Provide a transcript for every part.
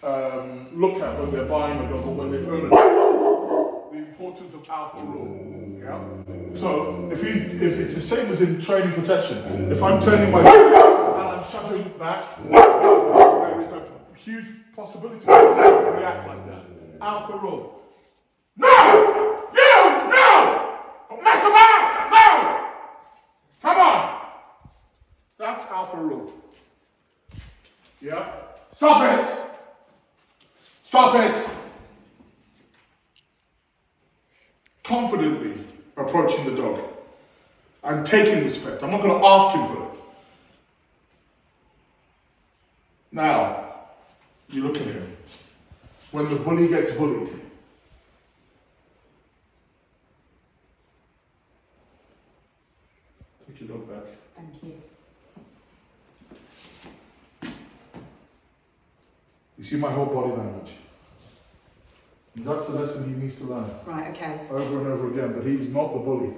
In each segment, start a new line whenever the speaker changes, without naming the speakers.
look at when they're buying a dog or when they own a dog. The importance of alpha rule. Yeah. So if it's the same as in training protection, if I'm turning my and I'm shuttering back, there is a huge possibility to react like that. Alpha rule. No! You! No! Don't mess about! No! Come on! That's alpha rule. Yeah? Stop it! Stop it! Confidently approaching the dog and taking respect. I'm not going to ask him for it. Now, you look at him. When the bully gets bullied, take your dog back.
Thank you.
You see my whole body language. And that's the lesson he needs to learn.
Right, okay.
Over and over again, but he's not the bully.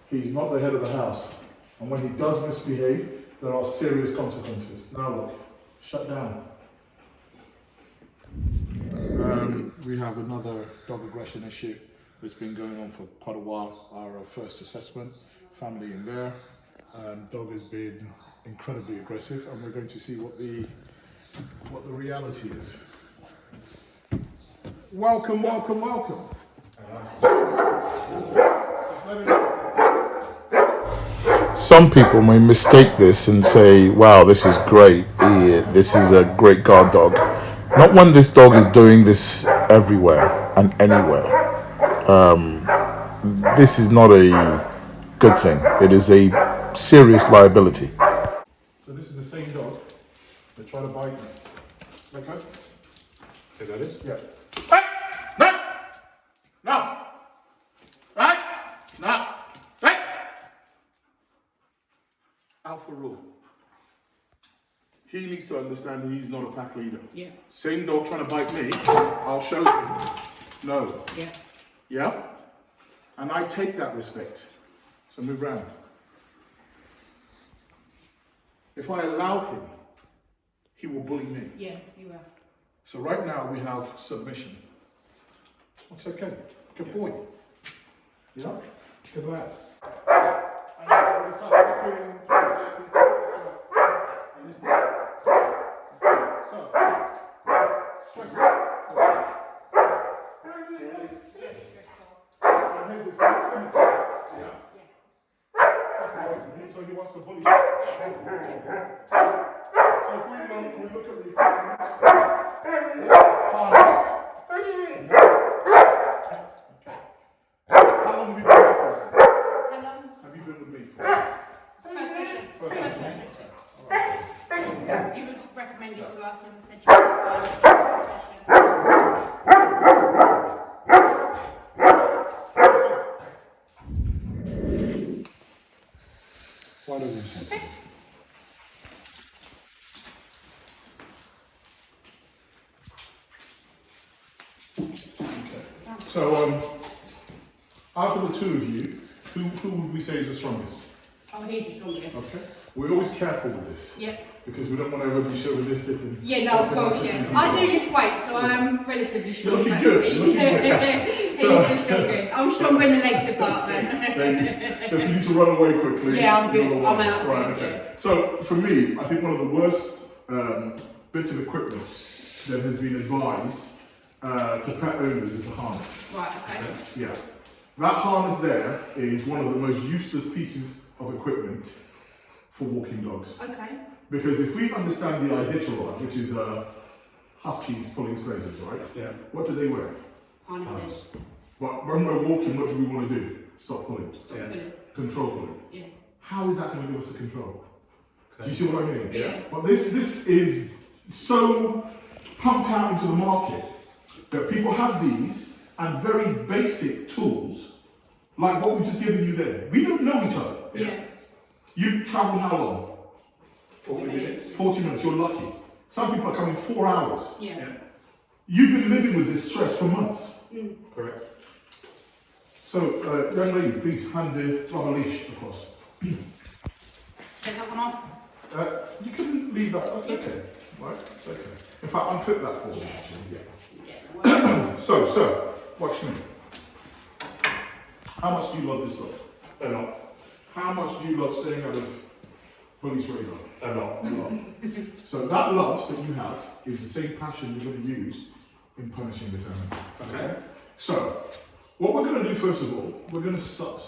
He's not the head of the house. And when he does misbehave, there are serious consequences. Now look, shut down. We have another dog aggression issue that's been going on for quite a while. Our first assessment, family in there. Dog has been incredibly aggressive, and we're going to see what the reality is. Welcome, welcome, welcome. Some people may mistake this and say, wow, this is great. This is a great guard dog. Not when this dog is doing this everywhere and anywhere. This is not a good thing. It is a serious liability. So this is the same dog that tried to bite me. Okay?
So that is?
Yeah. Hey! No! No! Right? No! Hey! Alpha rule. He needs to understand he's not a pack leader.
Yeah.
Same dog trying to bite me, I'll show him. No.
Yeah.
Yeah? And I take that respect. So move round. If I allow him, he will bully me.
Yeah, you are.
So right now we have submission. That's okay. Good boy. Yeah? Good lad. So he wants to bully. So if we look at the harness. How long have you been with me for?
How long?
Have you been with me for?
First session.
First session.
You was recommended to us as a session.
Why don't you say?
Okay.
So, out of the two of you, who would we say is the strongest?
Oh, he's the strongest.
Okay. We're always careful with this.
Yeah.
Because we don't want to ever be chauvinistic. And
Yeah, no, of course, yeah. I do lift weights, so I'm relatively strong.
You're looking good. You're looking good.
He's the strongest. I'm stronger in the leg department.
So if you need to run away quickly,
Yeah, I'm good.
you're
I'm
away.
out.
Right, okay. So for me, I think one of the worst bits of equipment that has been advised to pet owners is a harness.
Right, okay.
Yeah. That harness there is one of the most useless pieces of equipment for walking dogs.
Okay.
Because if we understand the Iditarod, which is huskies pulling sledges, right?
Yeah.
What do they wear?
Harnesses.
But when we're walking, what do we want to do? Stop pulling.
Yeah.
Control pulling.
Yeah.
How is that going to give us the control? Do you see what I mean?
Yeah.
But this is so pumped out into the market that people have these and very basic tools, like what we've just given you there. We don't know each other.
Yeah.
You've travelled how long?
40 minutes.
40 minutes, you're lucky. Some people are coming 4 hours.
Yeah.
Yeah.
You've been living with this stress for months.
Correct.
So, young lady, please hand the rubber leash across.
Take that one off.
You can leave that, that's okay. Right? It's okay. In fact, unclip that for me, actually. Yeah.
Yeah.
So, watch me. How much do you love this dog?
A lot.
How much do you love staying out of police radar?
A lot.
A lot. So that love that you have is the same passion you're going to use in punishing this animal.
Okay.
So, what we're going to do first of all, we're going to start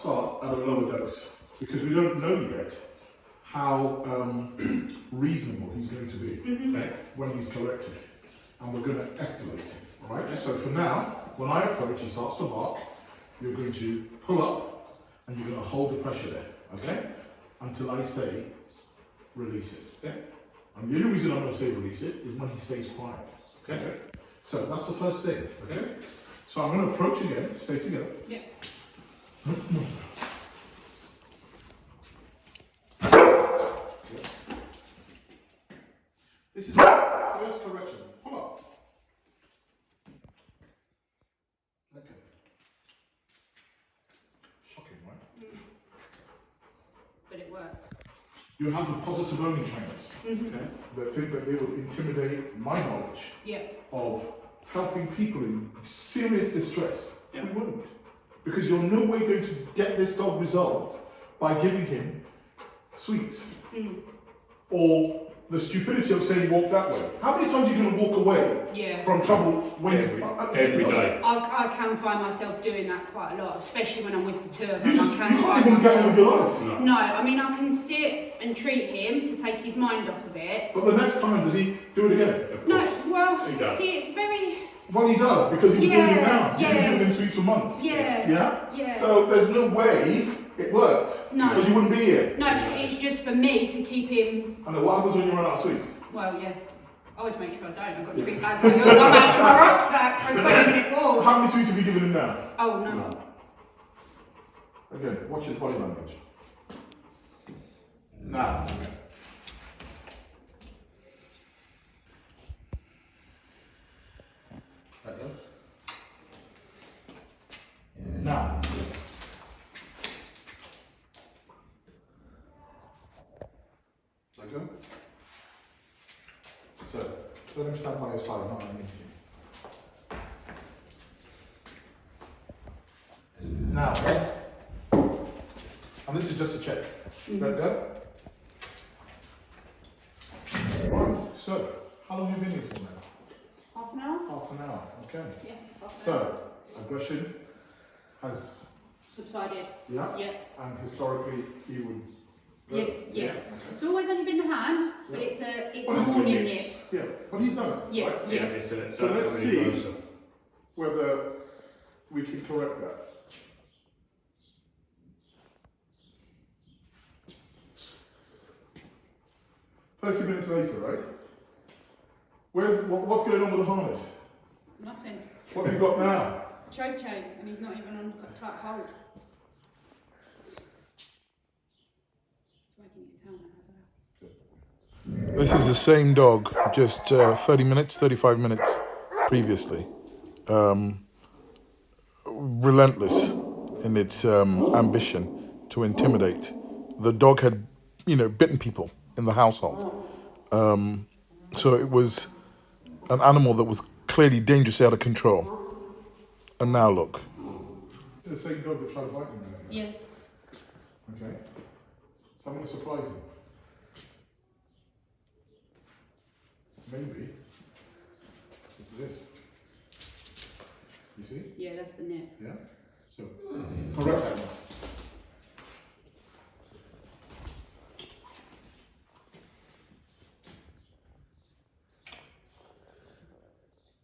at a lower dose because we don't know yet how reasonable he's going to be
Okay.
when he's corrected, and we're going to escalate. All right. So for now, when I approach, he starts to bark. You're going to pull up, and you're going to hold the pressure there. Okay. Until I say release it.
Okay.
And the only reason I'm going to say release it is when he stays quiet.
Okay.
So that's the first thing. Okay. So I'm going to approach again. Stay together.
Yeah.
This is the first correction. Pull up. Okay. Shocking, right?
But it worked.
You have the positive only trainers
Okay.
that think that they will intimidate my knowledge
Yeah.
of helping people in serious distress.
Yeah.
We won't. Because you're no way going to get this dog resolved by giving him sweets. Or the stupidity of saying walk that way. How many times are you going to walk away
Yeah.
from trouble when
Every day.
I can find myself doing that quite a lot, especially when I'm with the two of
You
them.
just
I
you
can
can't
find
even get on with
myself.
your life.
No.
No, I mean I can sit and treat him to take his mind off of it.
But the next time, does he do it again?
Of
No,
course.
well,
He does.
see, it's very.
Well, he does, because he was doing it now. He's been
Yeah.
giving him sweets for months.
Yeah.
Yeah?
Yeah.
So there's no way it worked.
No.
Because you wouldn't be here.
No, it's just for me to keep him.
And then what happens when you run out of sweets?
Well, yeah. I always make sure I don't. I've got to big bag of yours. I'm out with my rucksack for a 20-minute walk.
How many sweets have you given him now?
Oh no.
Again, watch his body language. Now. Okay. Now. Okay. So, let him stand by your side, not underneath you. Now, and this is just a check. Right there? Right, so, how long have you been here for now?
Half an hour?
Half an hour, okay.
Yeah, half an hour.
So, aggression has,
Subsided.
yeah,
Yeah.
and historically he would.
Yes, yeah.
Yeah.
It's always only been the hand, but
Yeah.
it's a
Well, it's
morning
units.
nip.
Yeah, but he's done it.
Yeah,
right?
Yeah, it's a
So let's
don't
see.
really closer.
Whether we can correct that. "30 minutes later, right? What's going on with the harness?
Nothing.
What have you got now?
Choke chain, and he's not even on a tight hold. He's wagging his tail now as well.
This is the same dog, just 35 minutes previously. Relentless in its ambition to intimidate. The dog had, bitten people in the household. So it was an animal that was clearly dangerously out of control. And now look. It's the same dog that tried to bite me.
Yeah.
Okay. So I'm going to surprise him. Maybe. It's this. You see?
Yeah, that's the nip.
Yeah? So, correct that one.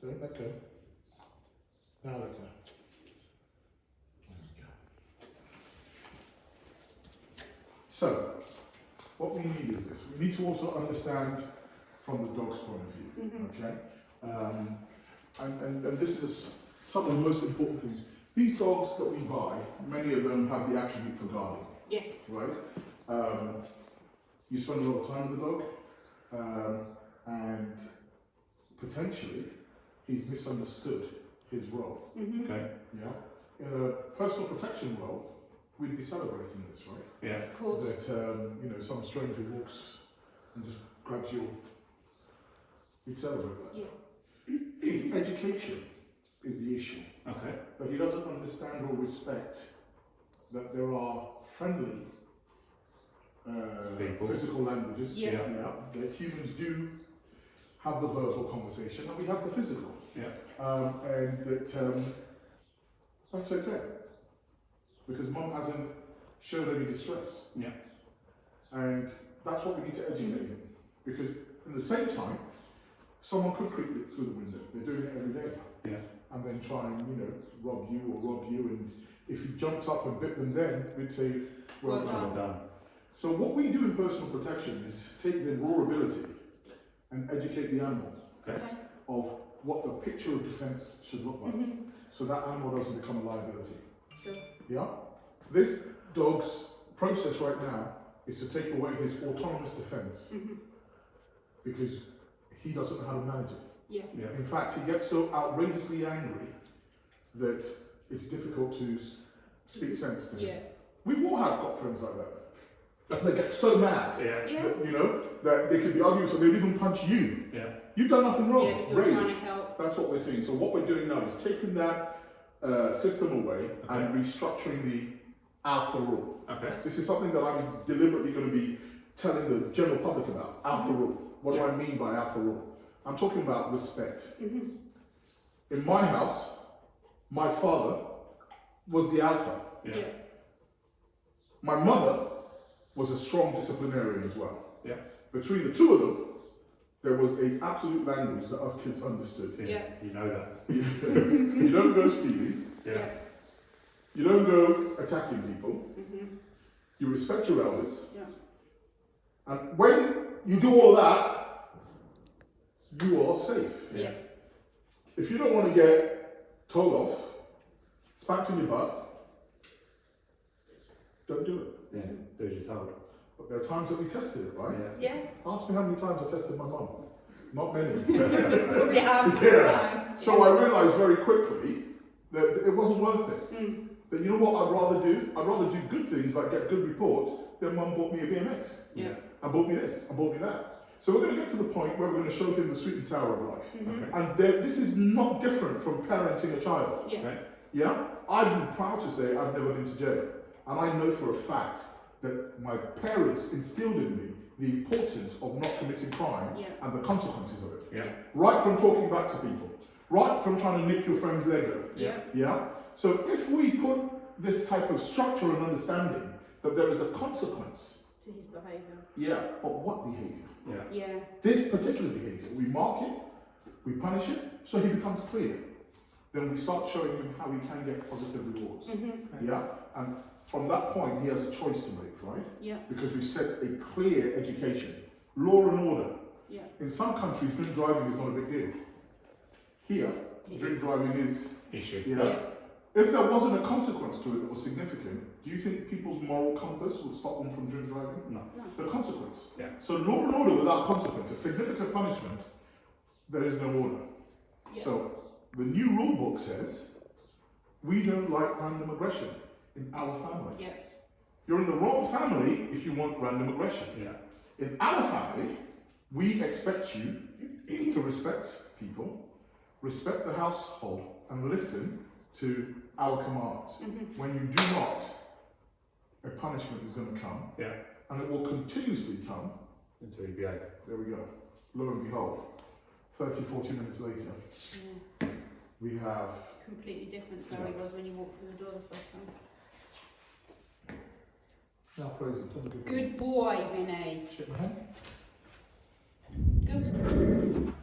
Don't let go. Now let go. There we go. So, what we need is this. We need to also understand from the dog's point of view, okay? And this is some of the most important things. These dogs that we buy, many of them have the attribute for guarding,
Yes.
right? You spend a lot of time with the dog, and potentially he's misunderstood his role.
Okay.
Yeah. In a personal protection role, we'd be celebrating this, right?
Yeah.
Of course.
That some stranger walks and just grabs your We celebrate that.
Yeah.
His education is the issue.
Okay.
But he doesn't understand or respect that there are friendly
People.
physical languages.
Yeah.
That humans do have the verbal conversation and we have the physical.
Yeah.
And that's okay. Because mum hasn't showed any distress.
Yeah.
And that's what we need to educate him. Because at the same time, someone could creep it through the window. They're doing it every day.
Yeah.
And then try and, rob you or rob you. And if you jumped up and bit them then, we'd say, well
Well
done.
Well done.
So what we do in personal protection is take the raw ability and educate the animal
Okay.
of what the picture of defense should look like. So that animal doesn't become a liability.
Sure.
Yeah? This dog's process right now is to take away his autonomous defense because he doesn't know how to manage it.
Yeah.
Yeah.
In fact, he gets so outrageously angry that it's difficult to speak sense to him.
Yeah.
We've all got friends like that. That they get so mad,
Yeah.
Yeah.
that they could be arguing, so they'll even punch you.
Yeah.
You've done nothing wrong.
Yeah, you're trying
Rage.
to help.
That's what we're seeing. So what we're doing now is taking that system away and restructuring the alpha rule.
Okay.
This is something that I'm deliberately going to be telling the general public about. Alpha rule. What do I mean by alpha rule? I'm talking about respect. In my house, my father was the alpha.
Yeah.
Yeah.
My mother was a strong disciplinarian as well.
Yeah.
Between the two of them, there was an absolute language that us kids understood.
Yeah.
Yeah.
You know that.
You don't go stealing.
Yeah.
You don't go attacking people. You respect your elders.
Yeah.
And when you do all that, you are safe.
Yeah.
If you don't want to get told off, spanked in your butt, don't do it.
Yeah. Do as you're told.
But there are times that we tested it, right?
Yeah.
Yeah.
Ask me how many times I tested my mum. Not many.
Probably have times.
So I realised very quickly that it wasn't worth it. That you know what I'd rather do? I'd rather do good things like get good reports than mum bought me a BMX.
Yeah.
And bought me this, and bought me that. So we're going to get to the point where we're going to show him the sweet and sour of life.
Okay.
And this is not different from parenting a child.
Yeah.
Okay.
Yeah? I'm proud to say I've never been to jail. And I know for a fact that my parents instilled in me the importance of not committing crime and the consequences of it.
Yeah.
Right from talking back to people, right from trying to nick your friend's Lego.
Yeah.
Yeah? So if we put this type of structure and understanding that there is a consequence,
To his behaviour.
yeah, but what behavior?
Yeah.
Yeah.
This particular behavior, we mark it, we punish it, so he becomes clear. Then we start showing him how he can get positive rewards. Yeah? And from that point, he has a choice to make, right?
Yeah.
Because we've set a clear education, law and order.
Yeah.
In some countries, drink driving is not a big deal. Here, drink driving is,
Issue.
Yeah.
If there wasn't a consequence to it that was significant, do you think people's moral compass would stop them from drink driving?
No.
The consequence.
Yeah.
So law and order without consequence, a significant punishment, there is no order.
Yeah.
So the new rule book says, we don't like random aggression in our family.
Yeah.
You're in the wrong family if you want random aggression.
Yeah.
In our family, we expect you to respect people, respect the household, and listen to our commands. When you do not, a punishment is going to come,
Yeah.
and it will continuously come.
Until you behave.
There we go. Lo and behold, 30, 40 minutes later,
Yeah.
we have.
Completely different to how he was when you walked through the door the first time.
Now praise him. Tell me
Good boy, Vinny.
Shake my hand.
Good.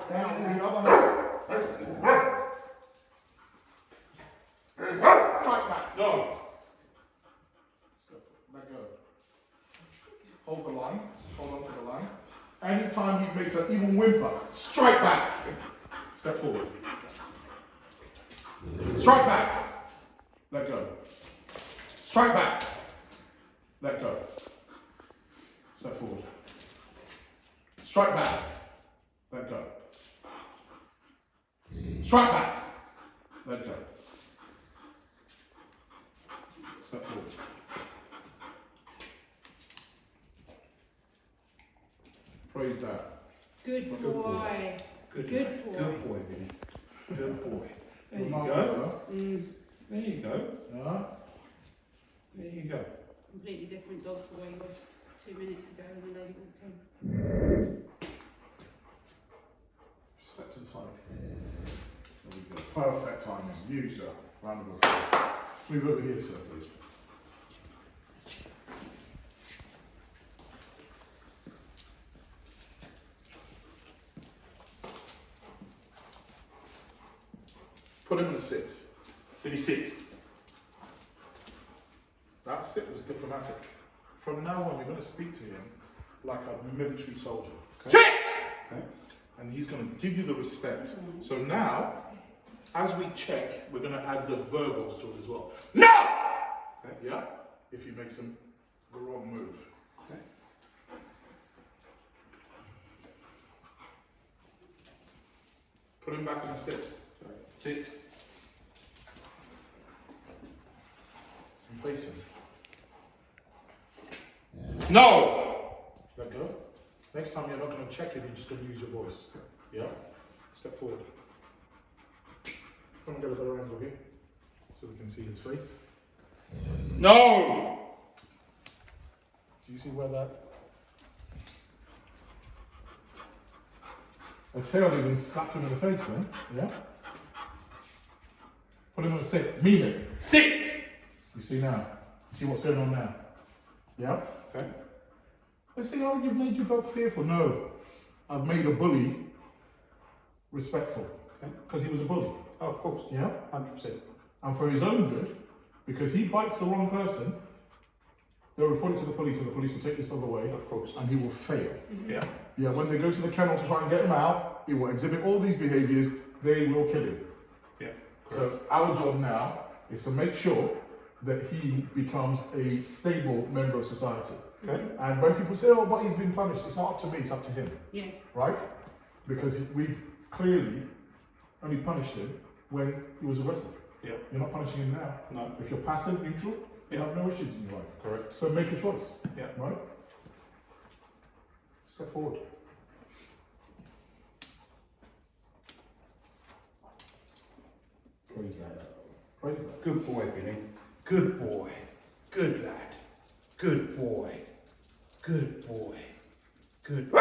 Down with the other hand. Strike back.
No.
Let go. Hold the line. Hold on to the line. Anytime he makes an even whimper, strike back. Step forward. Strike back. Let go. Strike back. Let go. Step forward. Strike back. Let go. Strike back. Let go. Step forward. Praise that.
Good
Good
boy.
boy.
Good
lad.
boy.
Good boy, Vinny. Good boy. There you
Remark
go.
Mm,
There you go.
Yeah.
There you go.
completely different dog to the way he was 2 minutes ago when the lady walked in.
Step to the side. There we go. Perfect timing. You, sir. Round of applause. Move over here, sir, please. Put him in a sit.
Vinny, sit.
That sit was diplomatic. From now on, you're going to speak to him like a military soldier.
Okay.
Sit!
Okay.
And he's going to give you the respect. So now, as we check, we're going to add the verbals to it as well. No!
Okay.
Yeah? If he makes the wrong move.
Okay.
Put him back in a sit.
Sorry. Sit.
And face him.
No!
Let go. Next time you're not going to check it, you're just going to use your voice. Yeah? Step forward. Come and get a better angle here so we can see his face.
No!
Do you see where that? A tail even slapped him in the face then. Yeah? Put him on a sit. Mean it.
Sit!
You see now? You see what's going on now? Yeah?
Okay.
They say, oh, you've made your dog fearful. No. I've made a bully respectful.
Okay.
Because he was a bully.
Oh, of course.
Yeah?
100%.
And for his own good, because he bites the wrong person, they'll report it to the police and the police will take this dog away
Of course.
and he will fail.
Yeah.
Yeah, when they go to the kennel to try and get him out, he will exhibit all these behaviours, they will kill him.
Yeah. Correct.
So our job now is to make sure that he becomes a stable member of society.
Okay.
And when people say, oh, but he's been punished, it's not up to me, it's up to him,
Yeah.
right? Because we've clearly only punished him when he was arrested.
Yeah.
You're not punishing him now.
No.
If you're passive, neutral, you
Yeah.
have no issues in your life.
Correct.
So make a choice,
Yeah.
right? Step forward. Praise that. Praise that.
Good boy, Vinny. Good boy. Good lad. Good boy. Good boy. Good.